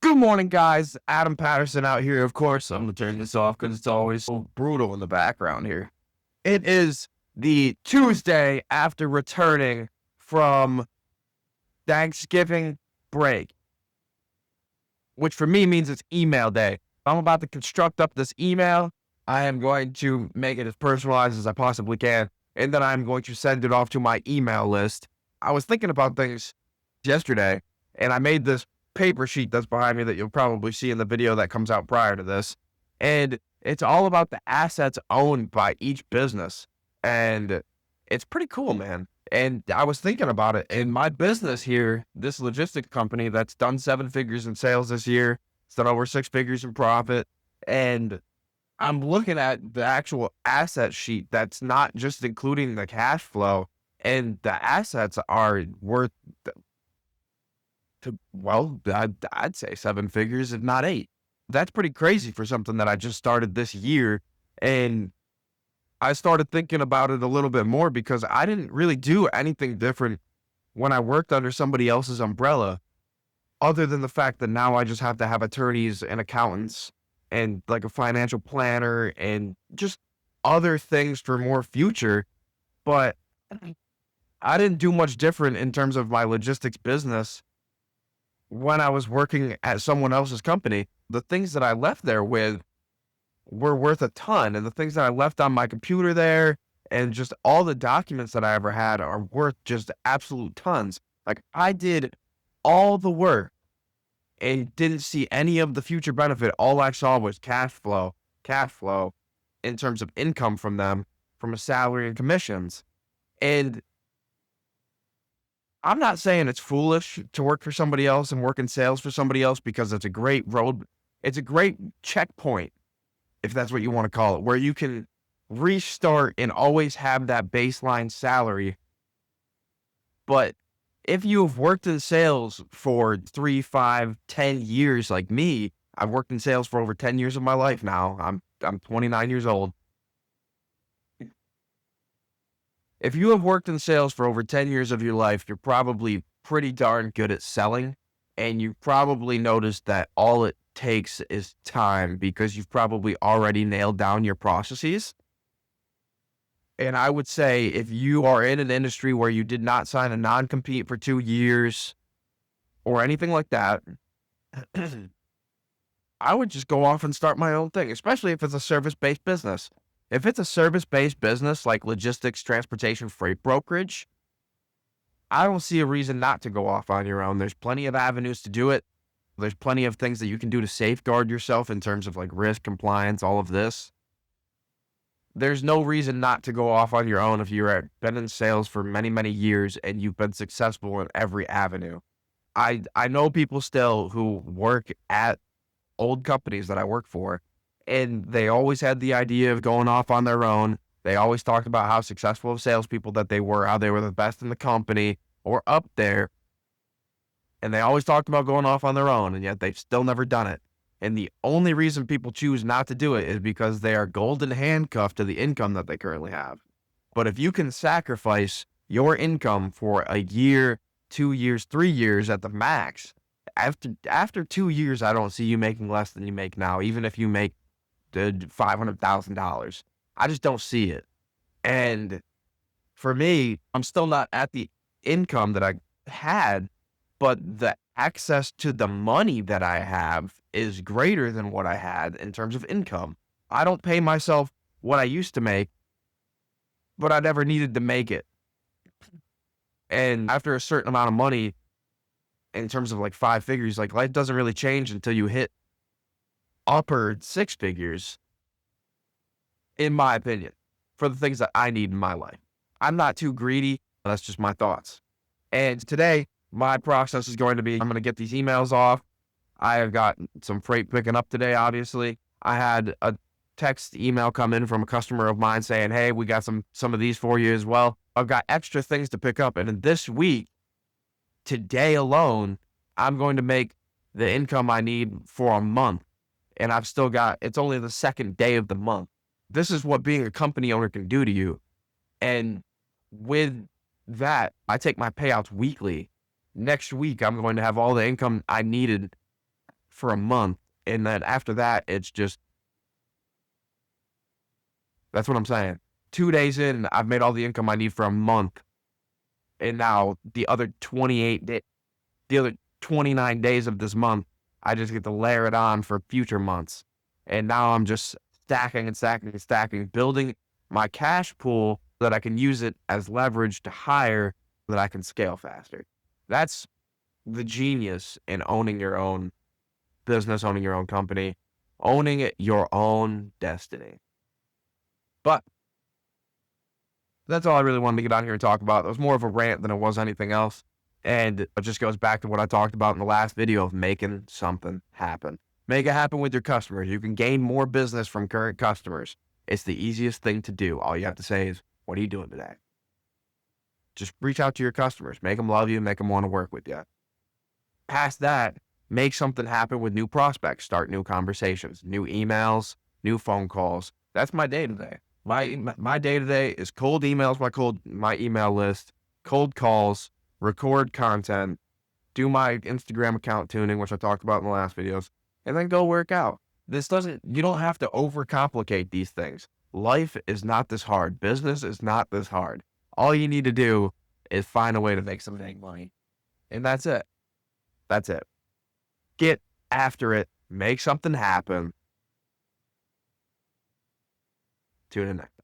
Good morning, guys. Adam Patterson out here. Of course, I'm going to turn this off because it's always so brutal in the background here. It is the Tuesday after returning from Thanksgiving break, which for me means it's email day. I'm about to construct up this email. I am going to make it as personalized as I possibly can, and then I'm going to send it off to my email list. I was thinking about things yesterday, and I made this paper sheet that's behind me that you'll probably see in the video that comes out prior to this. And it's all about the assets owned by each business. And it's pretty cool, man. And I was thinking about it in my business here, this logistics company that's done 7 figures in sales this year. It's done over 6 figures in profit. And I'm looking at the actual asset sheet that's not just including the cash flow, and the assets are worth I'd say 7 figures, if not 8. That's pretty crazy for something that I just started this year. And I started thinking about it a little bit more because I didn't really do anything different when I worked under somebody else's umbrella, other than the fact that now I just have to have attorneys and accountants and like a financial planner and just other things for more future. But I didn't do much different in terms of my logistics business when I was working at someone else's company. The things that I left there with were worth a ton. And the things that I left on my computer there and just all the documents that I ever had are worth just absolute tons. Like, I did all the work and didn't see any of the future benefit. All I saw was cash flow in terms of income from them, from a salary and commissions. And I'm not saying it's foolish to work for somebody else and work in sales for somebody else, because it's a great checkpoint, if that's what you want to call it, where you can restart and always have that baseline salary. But if you've worked in sales for 3, 5, 10 years like me, I've worked in sales for over 10 years of my life now. I'm 29 years old. If you have worked in sales for over 10 years of your life, you're probably pretty darn good at selling. And you've probably noticed that all it takes is time, because you've probably already nailed down your processes. And I would say, if you are in an industry where you did not sign a non-compete for 2 years or anything like that, I would just go off and start my own thing, especially if it's a service-based business. If it's a service-based business like logistics, transportation, freight brokerage, I don't see a reason not to go off on your own. There's plenty of avenues to do it. There's plenty of things that you can do to safeguard yourself in terms of like risk, compliance, all of this. There's no reason not to go off on your own if you've been in sales for many, many years and you've been successful in every avenue. I know people still who work at old companies that I work for, and they always had the idea of going off on their own. They always talked about how successful of salespeople that they were, how they were the best in the company or up there. And they always talked about going off on their own, and yet they've still never done it. And the only reason people choose not to do it is because they are golden handcuffed to the income that they currently have. But if you can sacrifice your income for a year, 2 years, 3 years at the max, after 2 years, I don't see you making less than you make now, even if you make $500,000. I just don't see it. And for me, I'm still not at the income that I had, but the access to the money that I have is greater than what I had in terms of income. I don't pay myself what I used to make, but I never needed to make it. And after a certain amount of money, in terms of like 5 figures, like, life doesn't really change until you hit upper 6 figures, in my opinion, for the things that I need in my life. I'm not too greedy. That's just my thoughts. And today, my process is going to be, I'm going to get these emails off. I have got some freight picking up today, obviously. I had a text email come in from a customer of mine saying, hey, we got some of these for you as well. I've got extra things to pick up. And in this week, today alone, I'm going to make the income I need for a month. And I've still got, it's only the second day of the month. This is what being a company owner can do to you. And with that, I take my payouts weekly. Next week, I'm going to have all the income I needed for a month. And then after that, it's just, that's what I'm saying. 2 days in, I've made all the income I need for a month. And now the other 29 days of this month, I just get to layer it on for future months. And now I'm just stacking and stacking and stacking, building my cash pool so that I can use it as leverage to hire so that I can scale faster. That's the genius in owning your own business, owning your own company, owning your own destiny. But that's all I really wanted to get on here and talk about. It was more of a rant than it was anything else. And it just goes back to what I talked about in the last video of making something happen. Make it happen with your customers. You can gain more business from current customers. It's the easiest thing to do. All you have to say is, what are you doing today? Just reach out to your customers. Make them love you. Make them want to work with you. Past that, make something happen with new prospects. Start new conversations, new emails, new phone calls. That's my day today. My day today is cold emails, my email list, cold calls, record content, do my Instagram account tuning, which I talked about in the last videos, and then go work out. You don't have to overcomplicate these things. Life is not this hard. Business is not this hard. All you need to do is find a way to make some dang money. And that's it. That's it. Get after it. Make something happen. Tune in next.